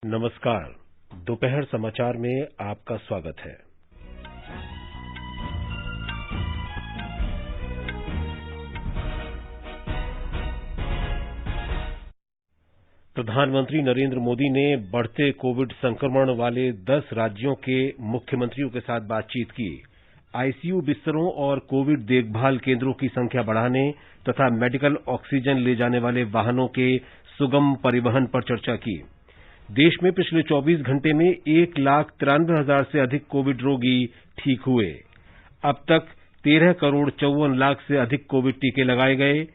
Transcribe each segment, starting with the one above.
नमस्कार। दोपहर समाचार में आपका स्वागत है। प्रधानमंत्री नरेंद्र मोदी ने बढ़ते कोविड संक्रमण वाले 10 राज्यों के मुख्यमंत्रियों के साथ बातचीत की। आईसीयू बिस्तरों और कोविड देखभाल केंद्रों की संख्या बढ़ाने तथा मेडिकल ऑक्सीजन ले जाने वाले वाहनों के सुगम परिवहन पर चर्चा की। देश में पिछले 24 घंटे में 1,93,000 से अधिक कोविड रोगी ठीक हुए। अब तक 13,54,00,000 से अधिक कोविड टीके लगाए गए।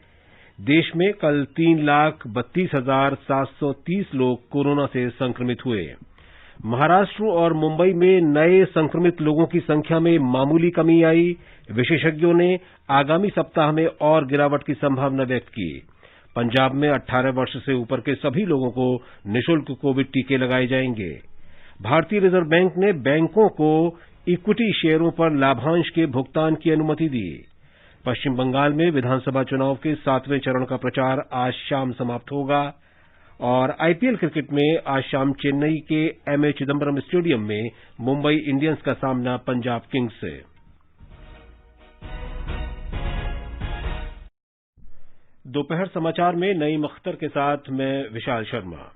देश में कल 3,32,730 लोग कोरोना से संक्रमित हुए। महाराष्ट्र और मुंबई में नए संक्रमित लोगों की संख्या में मामूली कमी आई। विशेषज्ञों ने आगामी सप्ताह में और गिरावट की संभावना व्यक्त की। पंजाब में 18 वर्ष से ऊपर के सभी लोगों को निःशुल्क कोविड टीके लगाए जाएंगे। भारतीय रिजर्व बैंक ने बैंकों को इक्विटी शेयरों पर लाभांश के भुगतान की अनुमति दी। पश्चिम बंगाल में विधानसभा चुनाव के 7वें चरण का प्रचार आज शाम समाप्त होगा और आईपीएल क्रिकेट में आज शाम चेन्नई के एमए चिदंबरम स्टेडियम में मुंबई इंडियंस का सामना पंजाब किंग्स से। दोपहर समाचार में नईम अख्तर के साथ मैं विशाल शर्मा।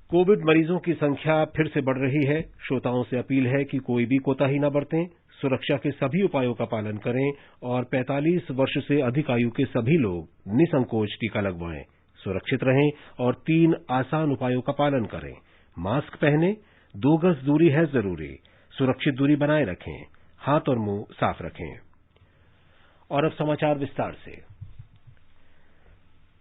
कोविड मरीजों की संख्या फिर से बढ़ रही है। श्रोताओं से अपील है कि कोई भी कोताही न बरतें, सुरक्षा के सभी उपायों का पालन करें और 45 वर्ष से अधिक आयु के सभी लोग निसंकोच टीका लगवाएं। सुरक्षित रहें और 3 आसान उपायों का पालन करें। मास्क पहनें, 2 गज दूरी है जरूरी, सुरक्षित दूरी बनाए रखें, हाथ और मुंह साफ रखें। और अब समाचार विस्तार से।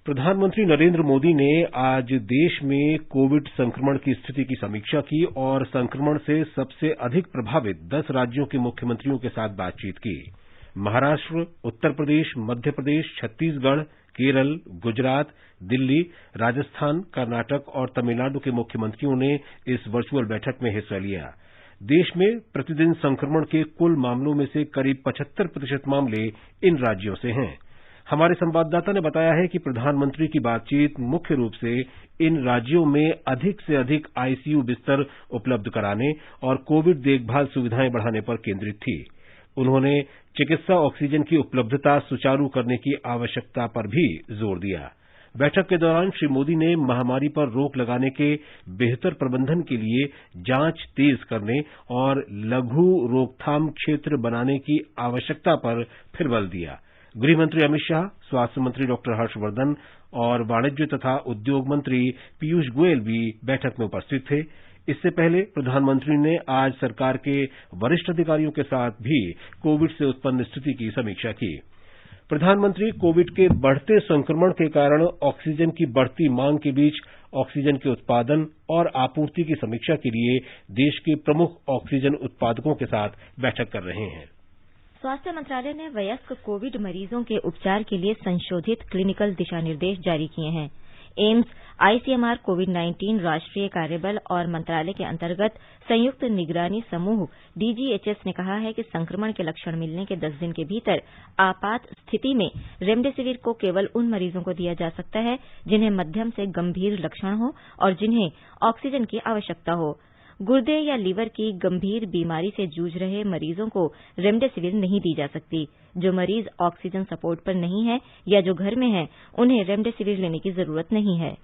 प्रधानमंत्री नरेंद्र मोदी ने आज देश में कोविड संक्रमण की स्थिति की समीक्षा की और संक्रमण से सबसे अधिक प्रभावित 10 राज्यों के मुख्यमंत्रियों के साथ बातचीत की। महाराष्ट्र, उत्तर प्रदेश, मध्य प्रदेश, छत्तीसगढ़, केरल, गुजरात, दिल्ली, राजस्थान, कर्नाटक और तमिलनाडु के मुख्यमंत्रियों ने इस वर्चुअल बैठक में हिस्सा लिया। देश में प्रतिदिन संक्रमण के कुल मामलों में से करीब 75% मामले इन राज्यों से हैं। हमारे संवाददाता ने बताया है कि प्रधानमंत्री की बातचीत मुख्य रूप से इन राज्यों में अधिक से अधिक आईसीयू बिस्तर उपलब्ध कराने और कोविड देखभाल सुविधाएं बढ़ाने पर केंद्रित थी। उन्होंने चिकित्सा ऑक्सीजन की उपलब्धता सुचारू करने की आवश्यकता पर भी जोर दिया। बैठक के दौरान श्री मोदी ने महामारी पर रोक लगाने के बेहतर प्रबंधन के लिए जांच तेज करने और लघु रोकथाम क्षेत्र बनाने की आवश्यकता पर फिर बल दिया। गृह मंत्री अमित शाह, स्वास्थ्य मंत्री डॉक्टर हर्षवर्धन और वाणिज्य तथा उद्योग मंत्री पीयूष गोयल भी बैठक में उपस्थित थे। इससे पहले प्रधानमंत्री ने आज सरकार के वरिष्ठ अधिकारियों के साथ भी कोविड से उत्पन्न स्थिति की समीक्षा की। प्रधानमंत्री कोविड के बढ़ते संक्रमण के कारण ऑक्सीजन की बढ़ती मांग के बीच ऑक्सीजन के उत्पादन और आपूर्ति की समीक्षा के लिए देश के प्रमुख ऑक्सीजन उत्पादकों के साथ बैठक कर रहे हैं। स्वास्थ्य मंत्रालय ने वयस्क कोविड मरीजों के उपचार के लिए संशोधित क्लिनिकल दिशा निर्देश जारी किए हैं। एम्स, आईसीएमआर, कोविड-19 राष्ट्रीय कार्यबल और मंत्रालय के अंतर्गत संयुक्त निगरानी समूह डीजीएचएस ने कहा है कि संक्रमण के लक्षण मिलने के 10 दिन के भीतर आपात स्थिति में रेमडेसिविर को केवल उन मरीजों को दिया जा सकता है जिन्हें मध्यम से गंभीर लक्षण हो और जिन्हें ऑक्सीजन की आवश्यकता हो। गुर्दे या लीवर की गंभीर बीमारी से जूझ रहे मरीजों को रेमडेसिविर नहीं दी जा सकती। जो मरीज ऑक्सीजन सपोर्ट पर नहीं है या जो घर में हैं, उन्हें रेमडेसिविर लेने की जरूरत नहीं है।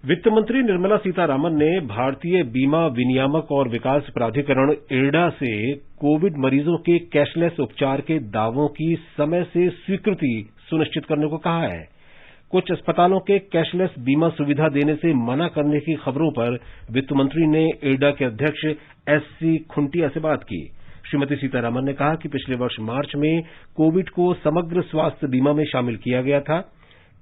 वित्त मंत्री निर्मला सीतारामन ने भारतीय बीमा विनियामक और विकास प्राधिकरण इरडा से कोविड मरीजों के कैशलेस उपचार के दावों की समय से स्वीकृति सुनिश्चित करने को कहा है। कुछ अस्पतालों के कैशलेस बीमा सुविधा देने से मना करने की खबरों पर वित्त मंत्री ने इरडा के अध्यक्ष एससी खुंटिया से बात की। श्रीमती सीतारामन ने कहा कि पिछले वर्ष मार्च में कोविड को समग्र स्वास्थ्य बीमा में शामिल किया गया था।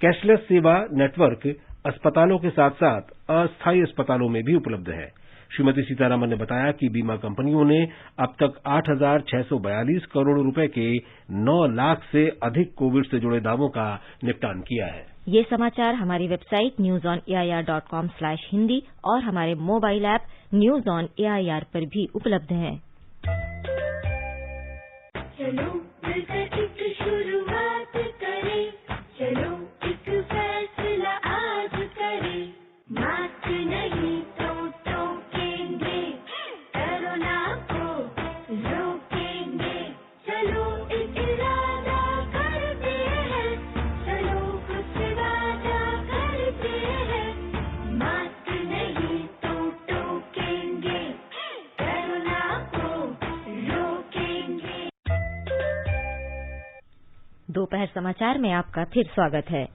कैशलेस सेवा नेटवर्क अस्पतालों के साथ साथ अस्थायी अस्पतालों में भी उपलब्ध है। श्रीमती सीतारामन ने बताया कि बीमा कंपनियों ने अब तक 8,642 करोड़ रुपए के 9 लाख से अधिक कोविड से जुड़े दावों का निपटान किया है। ये समाचार हमारी वेबसाइट newsonair.com/hindi और हमारे mobile app news on AIR पर भी उपलब्ध हैं। चलो मिलकर एक शुरुआत करें, चलो एक फैसला आज करें, मास्क नहीं तो दोपहर समाचार में आपका फिर स्वागत है।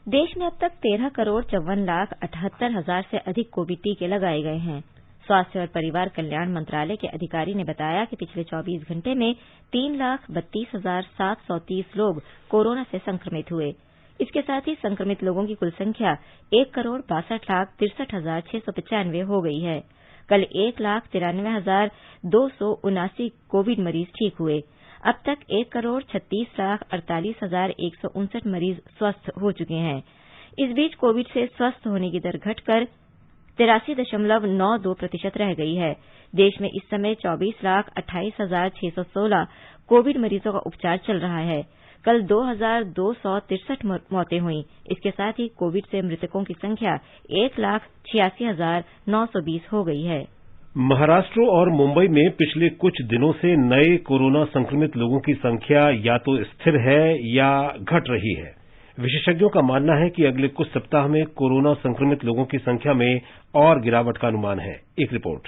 देश में अब तक 13,54,78,000 से अधिक कोविड टीके लगाए गए हैं। स्वास्थ्य और परिवार कल्याण मंत्रालय के अधिकारी ने बताया कि पिछले 24 घंटे में 3,32,730 लोग कोरोना से संक्रमित हुए। इसके साथ ही संक्रमित लोगों की कुल संख्या 1,62,63,695 हो गई है। कल 1,93,279 कोविड मरीज ठीक हुए। अब तक 1,36,48,159 मरीज स्वस्थ हो चुके हैं। इस बीच कोविड से स्वस्थ होने की दर घटकर 83.92% रह गई है। देश में इस समय 24,28,616 कोविड मरीजों का उपचार चल रहा है। कल 2,263 मौतें हुई। इसके साथ ही कोविड से मृतकों की संख्या 1,86,920 हो गई है। महाराष्ट्र और मुंबई में पिछले कुछ दिनों से नए कोरोना संक्रमित लोगों की संख्या या तो स्थिर है या घट रही है। विशेषज्ञों का मानना है कि अगले कुछ सप्ताह में कोरोना संक्रमित लोगों की संख्या में और गिरावट का अनुमान है। एक रिपोर्ट।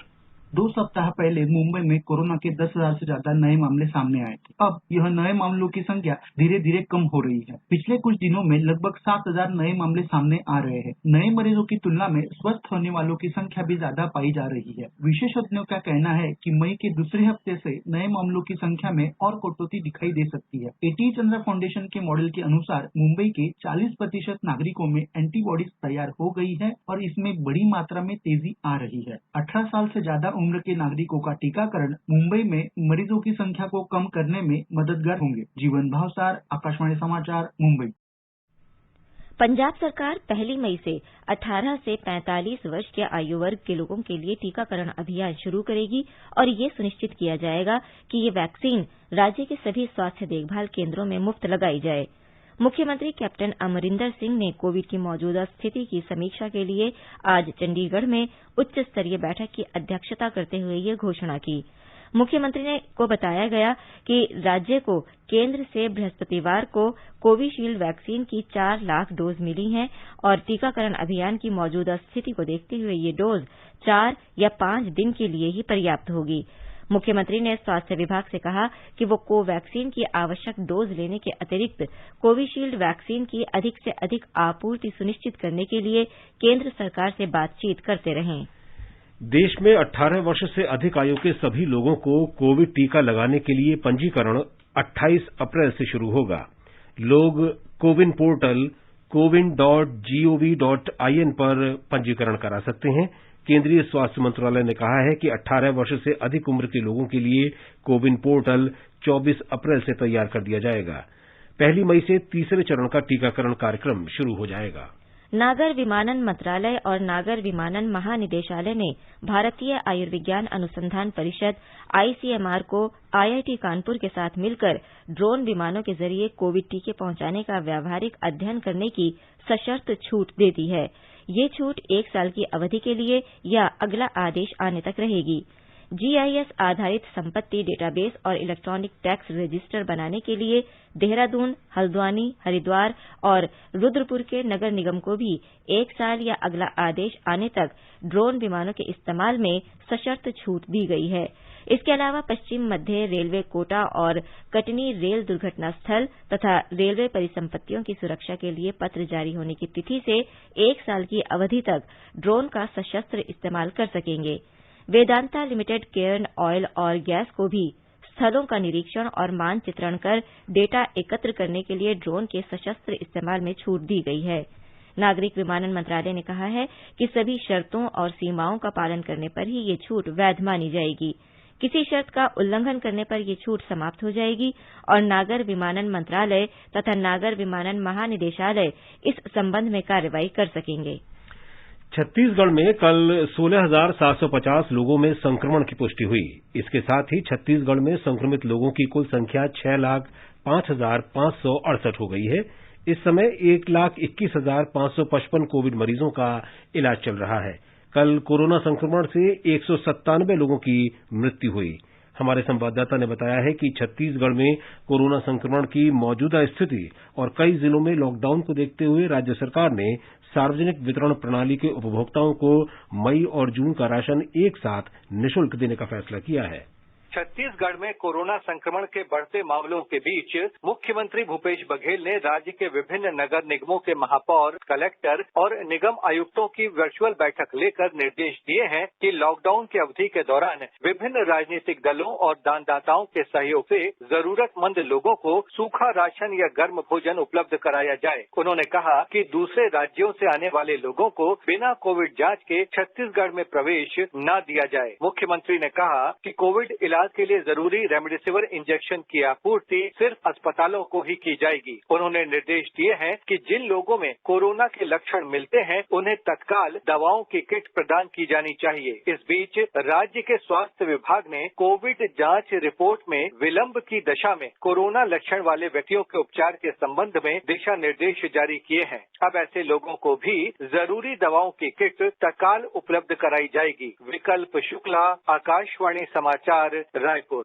2 सप्ताह पहले मुंबई में कोरोना के 10,000 से ज्यादा नए मामले सामने आए थे। अब यह नए मामलों की संख्या धीरे धीरे कम हो रही है। पिछले कुछ दिनों में लगभग 7,000 नए मामले सामने आ रहे हैं। नए मरीजों की तुलना में स्वस्थ होने वालों की संख्या भी ज्यादा पाई जा रही है। विशेषज्ञों का कहना है कि मई के दूसरे हफ्ते से नए मामलों की संख्या में और कटौती दिखाई दे सकती है। एटी चंद्रा फाउंडेशन के मॉडल के अनुसार मुंबई के 40% नागरिकों में एंटीबॉडीज तैयार हो गई है और इसमें बड़ी मात्रा में तेजी आ रही है। 18 साल से ज्यादा उम्र के नागरिकों का टीकाकरण मुंबई में मरीजों की संख्या को कम करने में मददगार होंगे। जीवन भावसार, आकाशवाणी समाचार, मुंबई। पंजाब सरकार 1 मई से 18 से 45 वर्ष के आयु वर्ग के लोगों के लिए टीकाकरण अभियान शुरू करेगी और ये सुनिश्चित किया जाएगा कि ये वैक्सीन राज्य के सभी स्वास्थ्य देखभाल केंद्रों में मुफ्त लगाई जाए। मुख्यमंत्री कैप्टन अमरिंदर सिंह ने कोविड की मौजूदा स्थिति की समीक्षा के लिए आज चंडीगढ़ में उच्च स्तरीय बैठक की अध्यक्षता करते हुए ये घोषणा की। मुख्यमंत्री को बताया गया कि राज्य को केंद्र से बृहस्पतिवार को कोविशील्ड वैक्सीन की 4 लाख डोज मिली हैं और टीकाकरण अभियान की मौजूदा स्थिति को देखते हुए ये डोज 4 या 5 दिन के लिए ही पर्याप्त होगी। मुख्यमंत्री ने स्वास्थ्य विभाग से कहा कि वो कोवैक्सीन की आवश्यक डोज लेने के अतिरिक्त कोविशील्ड वैक्सीन की अधिक से अधिक आपूर्ति सुनिश्चित करने के लिए केंद्र सरकार से बातचीत करते रहें। देश में 18 वर्ष से अधिक आयु के सभी लोगों को कोविड टीका लगाने के लिए पंजीकरण 28 अप्रैल से शुरू होगा। लोग कोविन पोर्टल cowin.gov.in पर पंजीकरण करा सकते हैं। केंद्रीय स्वास्थ्य मंत्रालय ने कहा है कि 18 वर्ष से अधिक उम्र के लोगों के लिए कोविन पोर्टल 24 अप्रैल से तैयार कर दिया जाएगा। 1 मई से तीसरे चरण का टीकाकरण कार्यक्रम शुरू हो जाएगा। नागर विमानन मंत्रालय और नागर विमानन महानिदेशालय ने भारतीय आयुर्विज्ञान अनुसंधान परिषद आईसीएमआर को आईआईटी कानपुर के साथ मिलकर ड्रोन विमानों के जरिए कोविड टीके पहुंचाने का व्यावहारिक अध्ययन करने की सशर्त छूट दे दी है। ये छूट 1 साल की अवधि के लिए या अगला आदेश आने तक रहेगी। जीआईएस आधारित संपत्ति डेटाबेस और इलेक्ट्रॉनिक टैक्स रजिस्टर बनाने के लिए देहरादून, हल्द्वानी, हरिद्वार और रुद्रपुर के नगर निगम को भी 1 साल या अगला आदेश आने तक ड्रोन विमानों के इस्तेमाल में सशर्त छूट दी गई है। इसके अलावा पश्चिम मध्य रेलवे कोटा और कटनी रेल दुर्घटना स्थल तथा रेलवे परिसंपत्तियों की सुरक्षा के लिए पत्र जारी होने की तिथि से 1 साल की अवधि तक ड्रोन का सशस्त्र इस्तेमाल कर सकेंगे। वेदांता लिमिटेड केयर्न ऑयल और गैस को भी स्थलों का निरीक्षण और मानचित्रण कर डेटा एकत्र करने के लिए ड्रोन के सशस्त्र इस्तेमाल में छूट दी गई है। नागरिक विमानन मंत्रालय ने कहा है कि सभी शर्तों और सीमाओं का पालन करने पर ही ये छूट वैध मानी जाएगी। किसी शर्त का उल्लंघन करने पर ये छूट समाप्त हो जाएगी और नागर विमानन मंत्रालय तथा नागर विमानन महानिदेशालय इस संबंध में कार्रवाई कर सकेंगे। छत्तीसगढ़ में कल 16,750 लोगों में संक्रमण की पुष्टि हुई। इसके साथ ही छत्तीसगढ़ में संक्रमित लोगों की कुल संख्या 6,05,568 हो गई है। इस समय 1,21,555 कोविड मरीजों का इलाज चल रहा है। कल कोरोना संक्रमण से 197 लोगों की मृत्यु हुई। हमारे संवाददाता ने बताया है कि छत्तीसगढ़ में कोरोना संक्रमण की मौजूदा स्थिति और कई जिलों में लॉकडाउन को देखते हुए राज्य सरकार ने सार्वजनिक वितरण प्रणाली के उपभोक्ताओं को मई और जून का राशन एक साथ निःशुल्क देने का फैसला किया है। छत्तीसगढ़ में कोरोना संक्रमण के बढ़ते मामलों के बीच मुख्यमंत्री भूपेश बघेल ने राज्य के विभिन्न नगर निगमों के महापौर, कलेक्टर और निगम आयुक्तों की वर्चुअल बैठक लेकर निर्देश दिए हैं कि लॉकडाउन की अवधि के दौरान विभिन्न राजनीतिक दलों और दानदाताओं के सहयोग से जरूरतमंद लोगों को सूखा राशन या गर्म भोजन उपलब्ध कराया जाए। उन्होंने कहा कि दूसरे राज्यों से आने वाले लोगों को बिना कोविड जांच के छत्तीसगढ़ में प्रवेश न दिया जाए। मुख्यमंत्री ने कहा कि कोविड इलाज के लिए जरूरी रेमडेसिविर इंजेक्शन की आपूर्ति सिर्फ अस्पतालों को ही की जाएगी। उन्होंने निर्देश दिए हैं कि जिन लोगों में कोरोना के लक्षण मिलते हैं उन्हें तत्काल दवाओं की किट प्रदान की जानी चाहिए। इस बीच राज्य के स्वास्थ्य विभाग ने कोविड जांच रिपोर्ट में विलंब की दशा में कोरोना लक्षण वाले व्यक्तियों के उपचार के संबंध में दिशा निर्देश जारी किए हैं। अब ऐसे लोगों को भी जरूरी दवाओं की किट तत्काल उपलब्ध कराई जाएगी। विकल्प शुक्ला, आकाशवाणी समाचार, रायपुर।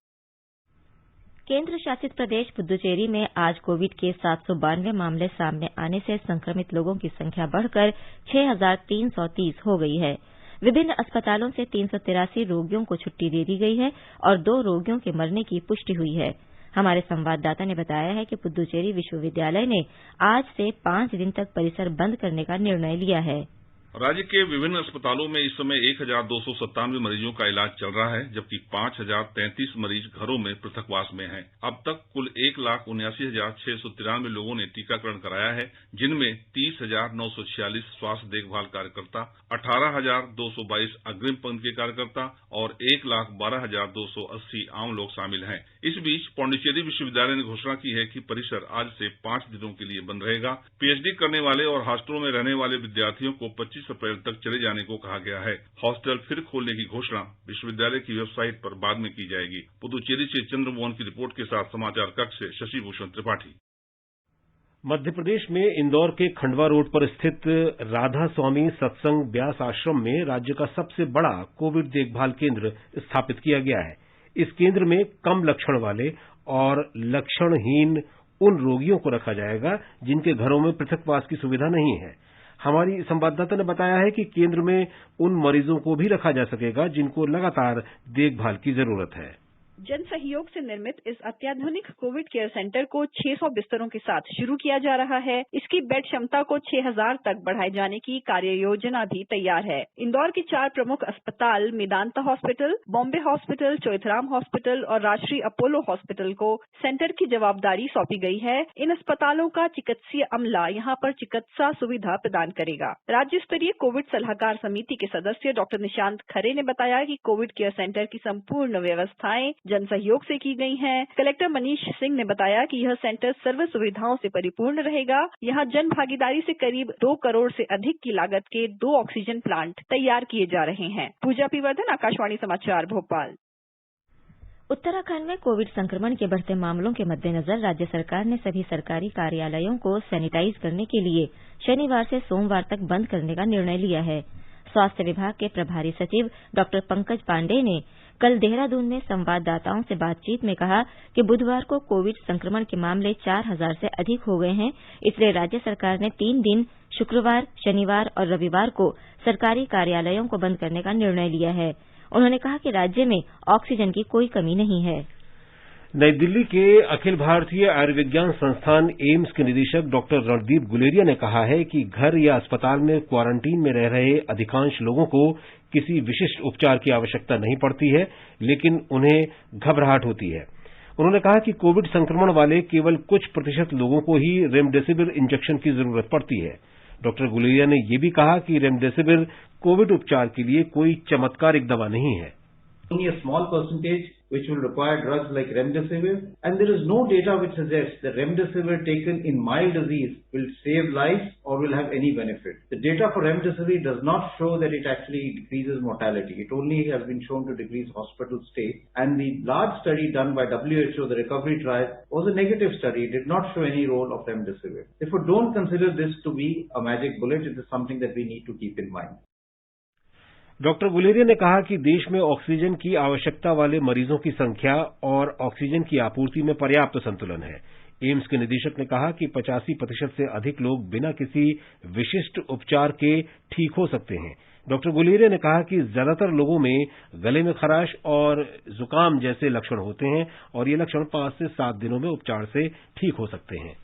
केंद्र शासित प्रदेश पुद्दुचेरी में आज कोविड के 792 मामले सामने आने से संक्रमित लोगों की संख्या बढ़कर 6,330 हो गई है। विभिन्न अस्पतालों से 383 रोगियों को छुट्टी दे दी गई है और 2 रोगियों के मरने की पुष्टि हुई है। हमारे संवाददाता ने बताया है कि पुद्दुचेरी विश्वविद्यालय ने आज से 5 दिन तक परिसर बंद करने का निर्णय लिया है। राज्य के विभिन्न अस्पतालों में इस समय 1,297 मरीजों का इलाज चल रहा है, जबकि 5,033 मरीज घरों में पृथकवास में हैं। अब तक कुल 1,79,693 लोगों ने टीकाकरण कराया है, जिनमें 30,946 स्वास्थ्य देखभाल कार्यकर्ता, 18,222 अग्रिम पंक्ति के कार्यकर्ता और 1,12,280 आम लोग शामिल हैं। इस बीच पांडिचेरी विश्वविद्यालय ने घोषणा की है कि परिसर आज से 5 दिनों के लिए बंद रहेगा। पीएचडी करने वाले और हॉस्टलों में रहने वाले विद्यार्थियों को 25 अप्रैल तक चले जाने को कहा गया है। हॉस्टल फिर खोलने की घोषणा विश्वविद्यालय की वेबसाइट पर बाद में की जाएगी। पुद्दुचेरी से चंद्रमोहन की रिपोर्ट के साथ समाचार कक्ष से शशि भूषण त्रिपाठी। मध्य प्रदेश में इंदौर के खंडवा रोड पर स्थित राधा स्वामी सत्संग व्यास आश्रम में राज्य का सबसे बड़ा कोविड देखभाल केंद्र स्थापित किया गया है। इस केंद्र में कम लक्षण वाले और लक्षणहीन उन रोगियों को रखा जाएगा जिनके घरों में पृथकवास की सुविधा नहीं है। हमारी संवाददाता ने बताया है कि केंद्र में उन मरीजों को भी रखा जा सकेगा जिनको लगातार देखभाल की जरूरत है। जन सहयोग से निर्मित इस अत्याधुनिक कोविड केयर सेंटर को 600 बिस्तरों के साथ शुरू किया जा रहा है। इसकी बेड क्षमता को 6,000 तक बढ़ाए जाने की कार्य योजना भी तैयार है। इंदौर के 4 प्रमुख अस्पताल Medanta hospital, Bombay hospital, Choithram hospital और राष्ट्रीय अपोलो हॉस्पिटल को सेंटर की जवाबदारी सौंपी गई है। इन अस्पतालों का चिकित्सीय अमला यहां पर चिकित्सा सुविधा प्रदान करेगा। राज्य स्तरीय कोविड सलाहकार समिति के सदस्य डॉक्टर निशांत खरे ने बताया कि कोविड केयर सेंटर की संपूर्ण व्यवस्थाएं जन सहयोग से की गई हैं। कलेक्टर मनीष सिंह ने बताया कि यह सेंटर सर्व सुविधाओं से परिपूर्ण रहेगा। यहां जन भागीदारी से करीब 2 करोड़ से अधिक की लागत के 2 ऑक्सीजन प्लांट तैयार किए जा रहे हैं। पूजा पीवर्धन, आकाशवाणी समाचार, भोपाल। उत्तराखंड में कोविड संक्रमण के बढ़ते मामलों के मद्देनजर राज्य सरकार ने सभी सरकारी कार्यालयों को सैनिटाइज करने के लिए शनिवार से सोमवार तक बंद करने का निर्णय लिया है। स्वास्थ्य विभाग के प्रभारी सचिव डॉक्टर पंकज पांडेय ने कल देहरादून में संवाददाताओं से बातचीत में कहा कि बुधवार को कोविड संक्रमण के मामले 4,000 से अधिक हो गए हैं, इसलिए राज्य सरकार ने 3 दिन शुक्रवार, शनिवार और रविवार को सरकारी कार्यालयों को बंद करने का निर्णय लिया है। उन्होंने कहा कि राज्य में ऑक्सीजन की कोई कमी नहीं है। नई दिल्ली के अखिल भारतीय आयुर्विज्ञान संस्थान एम्स के निदेशक डॉक्टर रणदीप गुलेरिया ने कहा है कि घर या अस्पताल में क्वारंटीन में रह रहे अधिकांश लोगों को किसी विशिष्ट उपचार की आवश्यकता नहीं पड़ती है, लेकिन उन्हें घबराहट होती है। उन्होंने कहा कि कोविड संक्रमण वाले केवल कुछ प्रतिशत लोगों को ही रेमडेसिविर इंजेक्शन की जरूरत पड़ती है। डॉक्टर गुलेरिया ने यह भी कहा कि रेमडेसिविर कोविड उपचार के लिए कोई चमत्कारिक दवा नहीं है। Only a small percentage which will require drugs like remdesivir, and there is no data which suggests that remdesivir taken in mild disease will save lives or will have any benefit. The data for remdesivir does not show that it actually decreases mortality. It only has been shown to decrease hospital stay. And the large study done by WHO, the recovery trial, was a negative study. It did not show any role of remdesivir. Therefore, don't consider this to be a magic bullet. It is something that we need to keep in mind. Doctor Guleria ने कहा कि देश में oxygen की आवश्यकता वाले मरीजों की संख्या और ऑक्सीजन की आपूर्ति में पर्याप्त संतुलन है। एम्स के निदेशक ने कहा कि 85% से अधिक लोग बिना किसी विशिष्ट उपचार के ठीक हो सकते हैं, डॉक्टर गुलेरिया ने कहा कि ज्यादातर लोगों में गले में खराश और जुकाम जैसे लक्षण होते हैं और ये लक्षण 5 से 7 दिनों में उपचार से ठीक हो सकते हैं।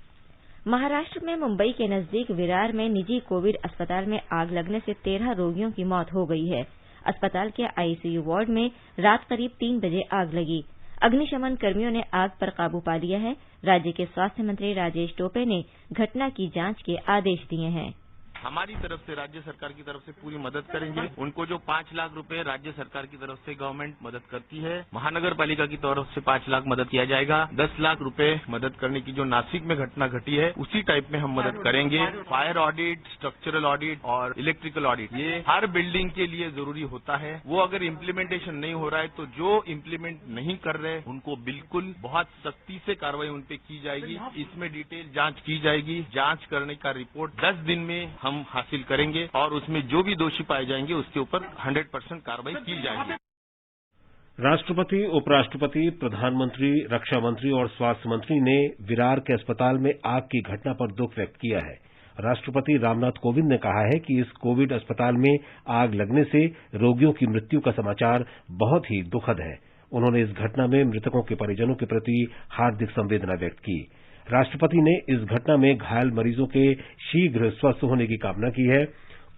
महाराष्ट्र में मुंबई के नजदीक विरार में निजी कोविड अस्पताल में आग लगने से 13 रोगियों की मौत हो गई है। अस्पताल के आईसीयू वार्ड में रात करीब 3 बजे आग लगी। अग्निशमन कर्मियों ने आग पर काबू पा लिया है। राज्य के स्वास्थ्य मंत्री राजेश टोपे ने घटना की जांच के आदेश दिए हैं। हमारी तरफ से राज्य सरकार की तरफ से पूरी मदद करेंगे। उनको जो 5 लाख रुपए राज्य सरकार की तरफ से गवर्नमेंट मदद करती है, महानगर पालिका की तरफ से 5 लाख मदद किया जाएगा। 10 लाख रुपए मदद करने की जो नासिक में घटना घटी है उसी टाइप में हम मदद करेंगे। फायर ऑडिट, स्ट्रक्चरल ऑडिट और इलेक्ट्रिकल ऑडिट ये हर बिल्डिंग के लिए जरूरी होता है। वो अगर इम्प्लीमेंटेशन नहीं हो रहा है तो जो इम्प्लीमेंट नहीं कर रहे उनको बिल्कुल बहुत सख्ती से कार्रवाई उन पे की जाएगी। इसमें डिटेल जांच की जाएगी। जांच करने का रिपोर्ट 10 दिन में हम हासिल करेंगे और उसमें जो भी दोषी पाए जाएंगे उसके ऊपर 100% कार्रवाई की जाएगी। राष्ट्रपति, उपराष्ट्रपति, प्रधानमंत्री, रक्षा मंत्री और स्वास्थ्य मंत्री ने विरार के अस्पताल में आग की घटना पर दुख व्यक्त किया है। राष्ट्रपति रामनाथ कोविंद ने कहा है कि इस कोविड अस्पताल में आग लगने से रोगियों की मृत्यु का समाचार बहुत ही दुखद है। उन्होंने इस घटना में मृतकों के परिजनों के प्रति हार्दिक संवेदना व्यक्त की। राष्ट्रपति ने इस घटना में घायल मरीजों के शीघ्र स्वस्थ होने की कामना की है।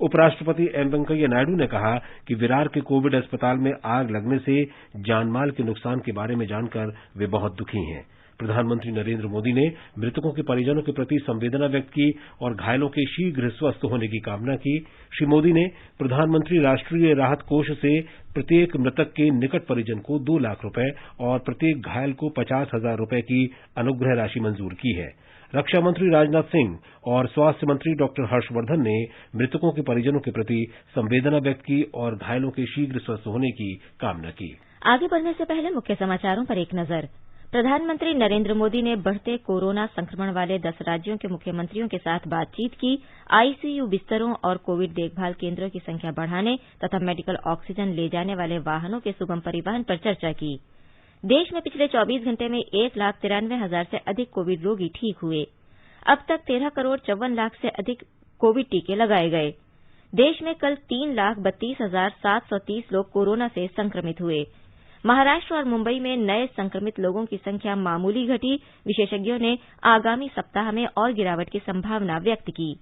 उपराष्ट्रपति एम वेंकैया नायडू ने कहा कि विरार के कोविड अस्पताल में आग लगने से जानमाल के नुकसान के बारे में जानकर वे बहुत दुखी हैं। प्रधानमंत्री नरेंद्र मोदी ने मृतकों के परिजनों के प्रति संवेदना व्यक्त की और घायलों के शीघ्र स्वस्थ होने की कामना की। श्री मोदी ने प्रधानमंत्री राष्ट्रीय राहत कोष से प्रत्येक मृतक के निकट परिजन को 2 लाख रुपए और प्रत्येक घायल को 50,000 रुपए की अनुग्रह राशि मंजूर की है। रक्षा मंत्री राजनाथ सिंह और स्वास्थ्य मंत्री डॉक्टर हर्षवर्धन ने मृतकों के परिजनों के प्रति संवेदना व्यक्त की और घायलों के शीघ्र स्वस्थ होने की कामना की। आगे बढ़ने से पहले मुख्य समाचारों पर एक नजर। प्रधानमंत्री नरेंद्र मोदी ने बढ़ते कोरोना संक्रमण वाले 10 राज्यों के मुख्यमंत्रियों के साथ बातचीत की। आईसीयू बिस्तरों और कोविड देखभाल केंद्रों की संख्या बढ़ाने तथा मेडिकल ऑक्सीजन ले जाने वाले वाहनों के सुगम परिवहन पर चर्चा की। देश में पिछले 24 घंटे में 1,93,000 से अधिक कोविड रोगी ठीक हुए। अब तक 13 करोड़ 54 लाख से अधिक कोविड टीके लगाए गए। देश में कल 3,32,730 लोग कोरोना से संक्रमित हुए। महाराष्ट्र और मुंबई में नए संक्रमित लोगों की संख्या मामूली घटी। विशेषज्ञों ने आगामी सप्ताह में और गिरावट की संभावना व्यक्त की।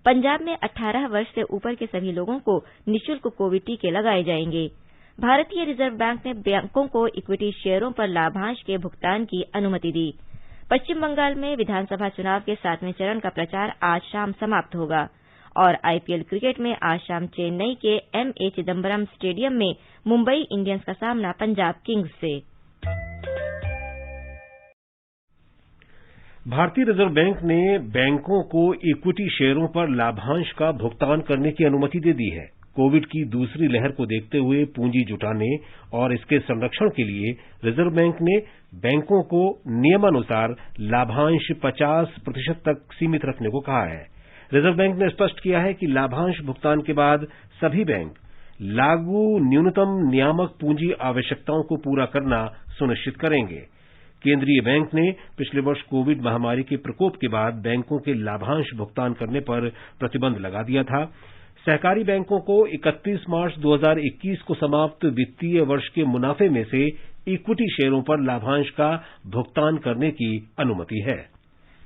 पंजाब में 18 वर्ष से ऊपर के सभी लोगों को निःशुल्क कोविड टीके लगाए जाएंगे। भारतीय रिजर्व बैंक ने बैंकों को इक्विटी शेयरों पर लाभांश के भुगतान की अनुमति दी। पश्चिम बंगाल में विधानसभा चुनाव के 7वें चरण का प्रचार आज शाम समाप्त होगा और आईपीएल क्रिकेट में आज शाम चेन्नई के एमए चिदम्बरम स्टेडियम में मुंबई इंडियंस का सामना पंजाब किंग्स से। भारतीय रिजर्व बैंक ने बैंकों को इक्विटी शेयरों पर लाभांश का भुगतान करने की अनुमति दे दी है। कोविड की दूसरी लहर को देखते हुए पूंजी जुटाने और इसके संरक्षण के लिए रिजर्व बैंक ने बैंकों को नियमानुसार लाभांश 50% तक सीमित रखने को कहा है। रिजर्व बैंक ने स्पष्ट किया है कि लाभांश भुगतान के बाद सभी बैंक लागू न्यूनतम नियामक पूंजी आवश्यकताओं को पूरा करना सुनिश्चित करेंगे। केंद्रीय बैंक ने पिछले वर्ष कोविड महामारी के प्रकोप के बाद बैंकों के लाभांश भुगतान करने पर प्रतिबंध लगा दिया था। सहकारी बैंकों को 31 मार्च 2021 को समाप्त वित्तीय वर्ष के मुनाफे में से इक्विटी शेयरों पर लाभांश का भुगतान करने की अनुमति है।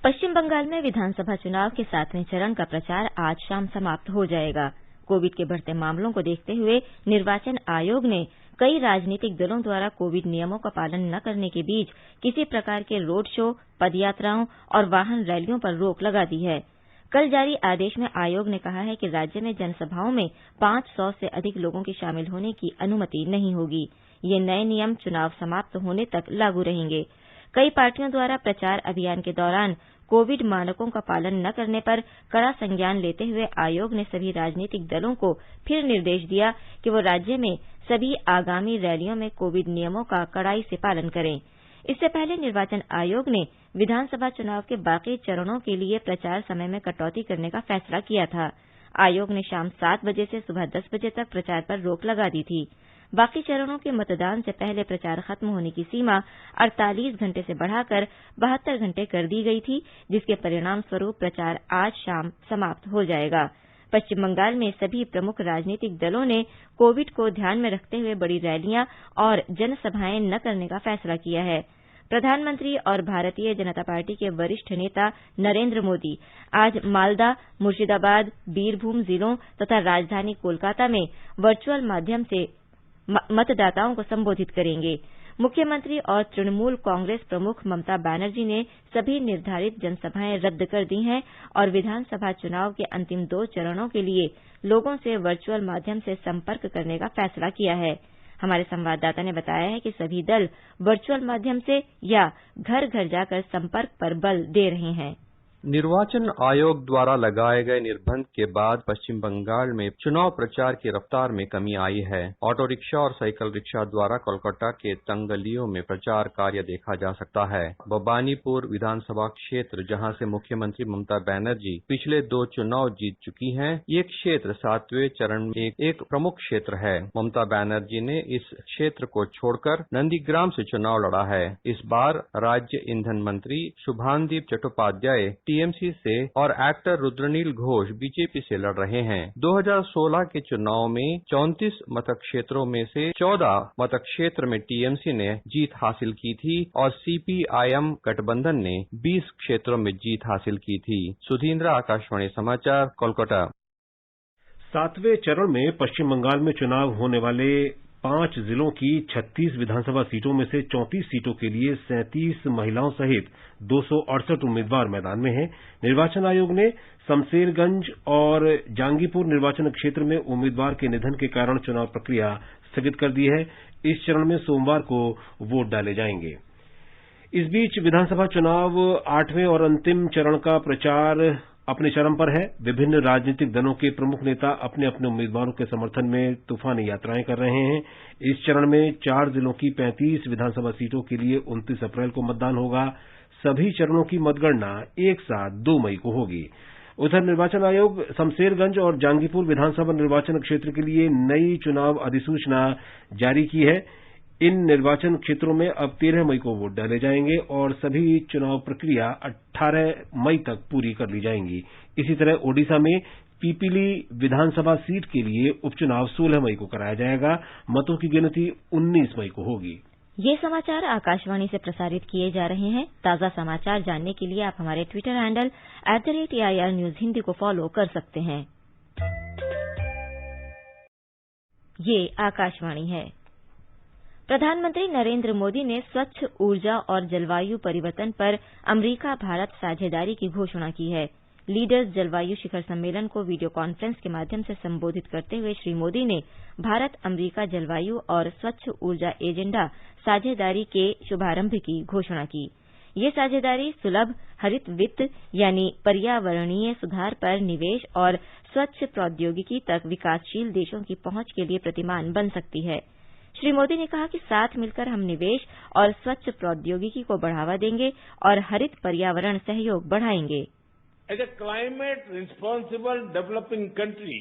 पश्चिम बंगाल में विधानसभा चुनाव के 7वें चरण का प्रचार आज शाम समाप्त हो जाएगा। कोविड के बढ़ते मामलों को देखते हुए निर्वाचन आयोग ने कई राजनीतिक दलों द्वारा कोविड नियमों का पालन न करने के बीच किसी प्रकार के रोड शो, पदयात्राओं और वाहन रैलियों पर रोक लगा दी है। कल जारी आदेश में आयोग ने कहा है कि राज्य में जनसभाओं में 500 से अधिक लोगों के शामिल होने की अनुमति नहीं होगी। ये नए नियम चुनाव समाप्त होने तक लागू रहेंगे। कई पार्टियों द्वारा प्रचार अभियान के दौरान कोविड मानकों का पालन न करने पर कड़ा संज्ञान लेते हुए आयोग ने सभी राजनीतिक दलों को फिर निर्देश दिया कि वो राज्य में सभी आगामी रैलियों में कोविड नियमों का कड़ाई से पालन करें। इससे पहले निर्वाचन आयोग ने विधानसभा चुनाव के बाकी चरणों के लिए प्रचार समय में कटौती करने का फैसला किया था। आयोग ने शाम 7 बजे से सुबह 10 बजे तक प्रचार पर रोक लगा दी थी। बाकी चरणों के मतदान से पहले प्रचार खत्म होने की सीमा 48 घंटे से बढ़ाकर 72 घंटे कर दी गई थी, जिसके परिणाम स्वरूप प्रचार आज शाम समाप्त हो जाएगा। पश्चिम बंगाल में सभी प्रमुख राजनीतिक दलों ने कोविड को ध्यान में रखते हुए बड़ी रैलियां और जनसभाएं न करने का फैसला किया है। प्रधानमंत्री और भारतीय जनता पार्टी के वरिष्ठ नेता नरेंद्र मोदी आज मालदा, मुर्शिदाबाद, बीरभूम जिलों तथा राजधानी कोलकाता में वर्चुअल माध्यम से मतदाताओं को संबोधित करेंगे। मुख्यमंत्री और तृणमूल कांग्रेस प्रमुख ममता बनर्जी ने सभी निर्धारित जनसभाएं रद्द कर दी हैं और विधानसभा चुनाव के अंतिम 2 चरणों के लिए लोगों से वर्चुअल माध्यम से संपर्क करने का फैसला किया है। हमारे संवाददाता ने बताया है कि सभी दल वर्चुअल माध्यम से या घर घर जाकर संपर्क पर बल दे रहे हैं। निर्वाचन आयोग द्वारा लगाए गए निर्बंध के बाद पश्चिम बंगाल में चुनाव प्रचार की रफ्तार में कमी आई है। ऑटो रिक्शा और साइकिल रिक्शा द्वारा कोलकाता के तंग गलियों में प्रचार कार्य देखा जा सकता है। भवानीपुर विधानसभा क्षेत्र, जहां से मुख्यमंत्री ममता बनर्जी पिछले 2 चुनाव जीत चुकी हैं, ये क्षेत्र 7वें चरण में एक प्रमुख क्षेत्र है। ममता बनर्जी ने इस क्षेत्र को छोड़कर नंदीग्राम से चुनाव लड़ा है। इस बार राज्य ईंधन मंत्री शुभांदीप चट्टोपाध्याय टीएमसी से और एक्टर रुद्रनील घोष बीजेपी से लड़ रहे हैं। 2016 के चुनाव में 34 मतक्षेत्रों में से 14 मतक्षेत्र में टीएमसी ने जीत हासिल की थी और सीपीआईएम गठबंधन ने 20 क्षेत्रों में जीत हासिल की थी। सुधींद्र, आकाशवाणी समाचार, कोलकाता। 7वें चरण में पश्चिम बंगाल में चुनाव होने वाले 5 जिलों की 36 विधानसभा सीटों में से 34 सीटों के लिए 37 महिलाओं सहित 268 उम्मीदवार मैदान में हैं। निर्वाचन आयोग ने शमशेरगंज और जांगीपुर निर्वाचन क्षेत्र में उम्मीदवार के निधन के कारण चुनाव प्रक्रिया स्थगित कर दी है। इस चरण में सोमवार को वोट डाले जाएंगे। इस बीच विधानसभा चुनाव 8वें और अंतिम चरण का प्रचार अपने चरम पर है। विभिन्न राजनीतिक दलों के प्रमुख नेता अपने अपने उम्मीदवारों के समर्थन में तूफानी यात्राएं कर रहे हैं। इस चरण में 4 जिलों की 35 विधानसभा सीटों के लिए 29 अप्रैल को मतदान होगा। सभी चरणों की मतगणना एक साथ 2 मई को होगी। उधर निर्वाचन आयोग शमशेरगंज और जांगीपुर विधानसभा निर्वाचन क्षेत्र के लिए नई चुनाव अधिसूचना जारी की है। इन निर्वाचन क्षेत्रों में अब 13 मई को वोट डाले जाएंगे और सभी चुनाव प्रक्रिया 18 मई तक पूरी कर ली जाएंगी। इसी तरह ओडिशा में पीपीली विधानसभा सीट के लिए उपचुनाव 16 मई को कराया जाएगा। मतों की गिनती 19 मई को होगी। ये समाचार आकाशवाणी से प्रसारित किए जा रहे हैं। ताजा समाचार जानने के लिए आप हमारे Twitter handle @AIR News Hindi को फॉलो कर सकते हैं। ये आकाशवाणी है। प्रधानमंत्री नरेंद्र मोदी ने स्वच्छ ऊर्जा और जलवायु परिवर्तन पर अमरीका भारत साझेदारी की घोषणा की है। लीडर्स जलवायु शिखर सम्मेलन को वीडियो कॉन्फ्रेंस के माध्यम से संबोधित करते हुए श्री मोदी ने भारत अमरीका जलवायु और स्वच्छ ऊर्जा एजेंडा साझेदारी के शुभारंभ की घोषणा की। ये साझेदारी सुलभ हरित वित्त यानी पर्यावरणीय सुधार पर निवेश और स्वच्छ प्रौद्योगिकी तक विकासशील देशों की पहुंच के लिए प्रतिमान बन सकती है। श्री मोदी ने कहा कि साथ मिलकर हम निवेश और स्वच्छ प्रौद्योगिकी को बढ़ावा देंगे और हरित पर्यावरण सहयोग बढ़ाएंगे। As a climate responsible developing country,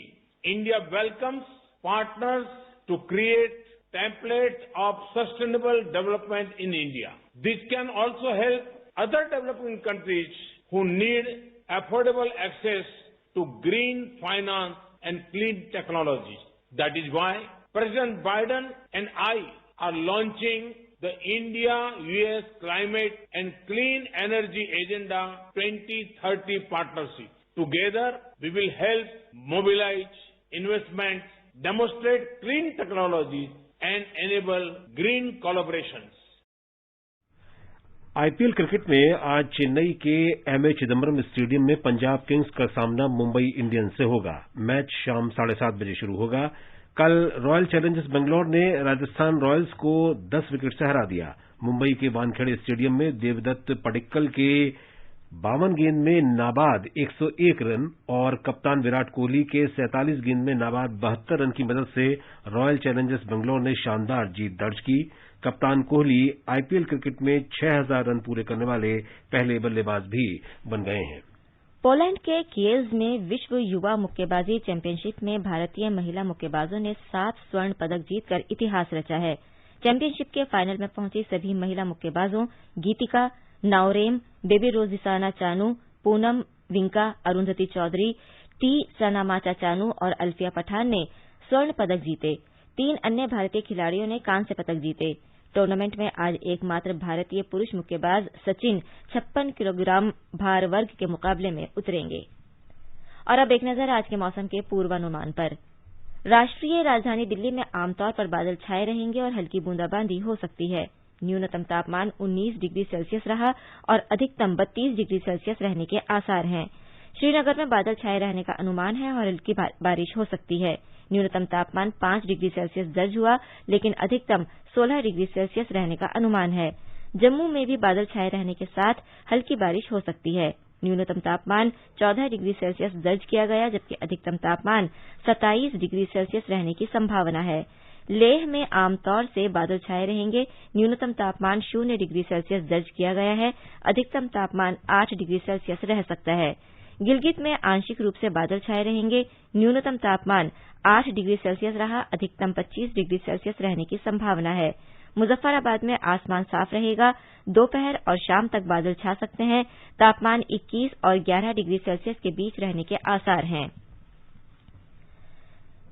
India welcomes partners to create templates of sustainable development in India. This can also help other developing countries who need affordable access to green finance and clean technologies. That is why President Biden and I are launching the India-US Climate and Clean Energy Agenda 2030 Partnership. Together, we will help mobilize investments, demonstrate clean technologies, and enable green collaborations. IPL cricket में आज चेन्नई के MA Chidambaram stadium में Punjab Kings का सामना Mumbai Indians से होगा। Match शाम 7:30 बजे शुरू होगा। कल रॉयल चैलेंजर्स बेंगलौर ने राजस्थान रॉयल्स को 10 विकेट से हरा दिया। मुंबई के वानखेड़े स्टेडियम में देवदत्त पडिक्कल के 52 गेंद में नाबाद 101 रन और कप्तान विराट कोहली के 47 गेंद में नाबाद 72 रन की मदद से रॉयल चैलेंजर्स बेंगलौर ने शानदार जीत दर्ज की। कप्तान कोहली आईपीएल क्रिकेट में 6000 रन पूरे करने वाले पहले बल्लेबाज भी बन गए हैं। पोलैंड के किएव में विश्व युवा मुक्केबाजी चैंपियनशिप में भारतीय महिला मुक्केबाजों ने 7 स्वर्ण पदक जीतकर इतिहास रचा है। चैंपियनशिप के फाइनल में पहुंची सभी महिला मुक्केबाजों गीतिका नाओरेम, बेबी रोजिसाना चानू, पूनम विंका, अरुंधति चौधरी, सना माचाचानू और अल्फिया पठान ने स्वर्ण पदक जीते। 3 अन्य भारतीय खिलाड़ियों ने कांस्य पदक जीते। टूर्नामेंट में आज एकमात्र भारतीय पुरुष मुक्केबाज सचिन 56 किलोग्राम भार वर्ग के मुकाबले में उतरेंगे। और अब एक नजर आज के मौसम के पूर्वानुमान पर। राष्ट्रीय राजधानी दिल्ली में आमतौर पर बादल छाए रहेंगे और हल्की बूंदाबांदी हो सकती है। न्यूनतम तापमान 19 डिग्री सेल्सियस रहा और अधिकतम 32 डिग्री सेल्सियस रहने के आसार हैं। श्रीनगर में बादल छाए रहने का अनुमान है और हल्की बारिश हो सकती है। न्यूनतम तापमान 5 डिग्री सेल्सियस दर्ज हुआ, लेकिन अधिकतम 16 डिग्री सेल्सियस रहने का अनुमान है। जम्मू में भी बादल छाए रहने के साथ हल्की बारिश हो सकती है। न्यूनतम तापमान 14 डिग्री सेल्सियस दर्ज किया गया, जबकि अधिकतम तापमान 27 डिग्री सेल्सियस रहने की संभावना है। लेह में आमतौर से बादल छाए रहेंगे। न्यूनतम तापमान 0 डिग्री सेल्सियस दर्ज किया गया है। अधिकतम तापमान 8 डिग्री सेल्सियस रह सकता है। गिलगित में आंशिक रूप से बादल छाए रहेंगे। न्यूनतम तापमान 8 डिग्री सेल्सियस रहा, अधिकतम 25 डिग्री सेल्सियस रहने की संभावना है। मुजफ्फराबाद में आसमान साफ रहेगा। दोपहर और शाम तक बादल छा सकते हैं। तापमान 21 और 11 डिग्री सेल्सियस के बीच रहने के आसार हैं।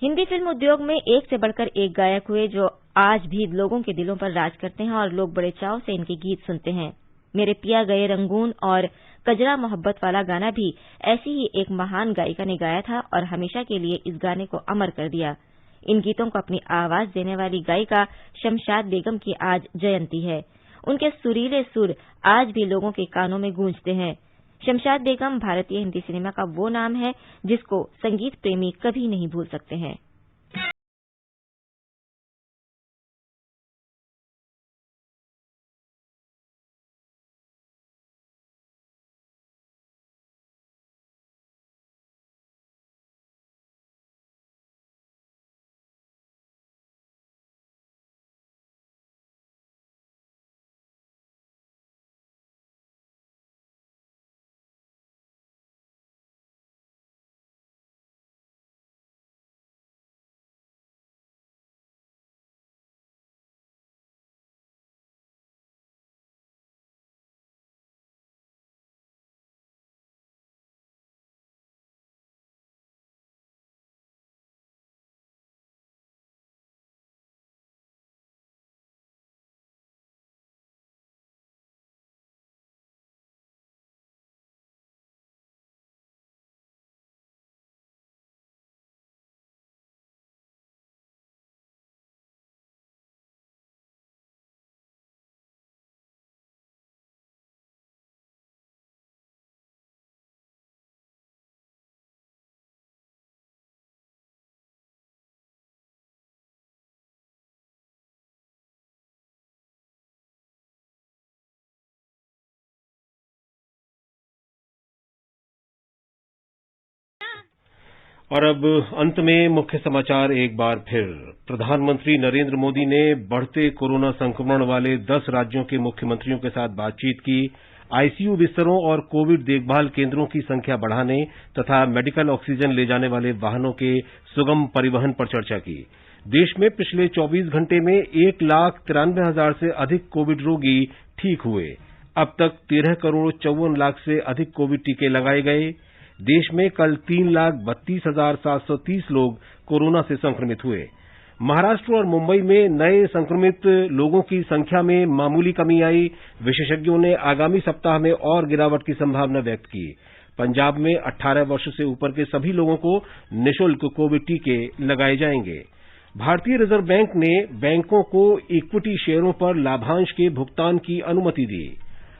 हिंदी फिल्म उद्योग में एक से बढ़कर एक गायक हुए जो आज भी लोगों के दिलों पर राज करते हैं और लोग बड़े चाव से इनके गीत सुनते हैं। मेरे पिया गए रंगून और कजरा मोहब्बत वाला गाना भी ऐसी ही एक महान गायिका ने गाया था और हमेशा के लिए इस गाने को अमर कर दिया। इन गीतों को अपनी आवाज देने वाली गायिका शमशाद बेगम की आज जयंती है। उनके सुरीले सुर आज भी लोगों के कानों में गूंजते हैं। शमशाद बेगम भारतीय हिंदी सिनेमा का वो नाम है जिसको संगीत प्रेमी कभी नहीं भूल सकते हैं। और अब अंत में मुख्य समाचार एक बार फिर। प्रधानमंत्री नरेंद्र मोदी ने बढ़ते कोरोना संक्रमण वाले 10 राज्यों के मुख्यमंत्रियों के साथ बातचीत की। आईसीयू बिस्तरों और कोविड देखभाल केंद्रों की संख्या बढ़ाने तथा मेडिकल ऑक्सीजन ले जाने वाले वाहनों के सुगम परिवहन पर चर्चा की। देश में पिछले 24 घंटे में 1,93,000 से अधिक कोविड रोगी ठीक हुए। अब तक 13 करोड़ 54 लाख से अधिक कोविड टीके लगाए गए। देश में कल 3,32,730 लोग कोरोना से संक्रमित हुए। महाराष्ट्र और मुंबई में नए संक्रमित लोगों की संख्या में मामूली कमी आई। विशेषज्ञों ने आगामी सप्ताह में और गिरावट की संभावना व्यक्त की। पंजाब में 18 वर्ष से ऊपर के सभी लोगों को निःशुल्क कोविड टीके लगाए जाएंगे। भारतीय रिजर्व बैंक ने बैंकों को इक्विटी शेयरों पर लाभांश के भुगतान की अनुमति दी।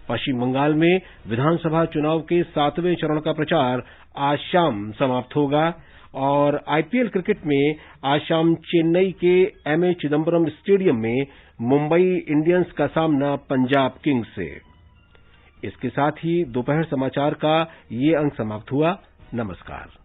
पश्चिम बंगाल में विधानसभा चुनाव के 7वें चरण का प्रचार आज शाम समाप्त होगा और आईपीएल क्रिकेट में आज शाम चेन्नई के एमए चिदम्बरम स्टेडियम में मुंबई इंडियंस का सामना पंजाब किंग्स से। इसके साथ ही दोपहर समाचार का ये अंक समाप्त हुआ। नमस्कार।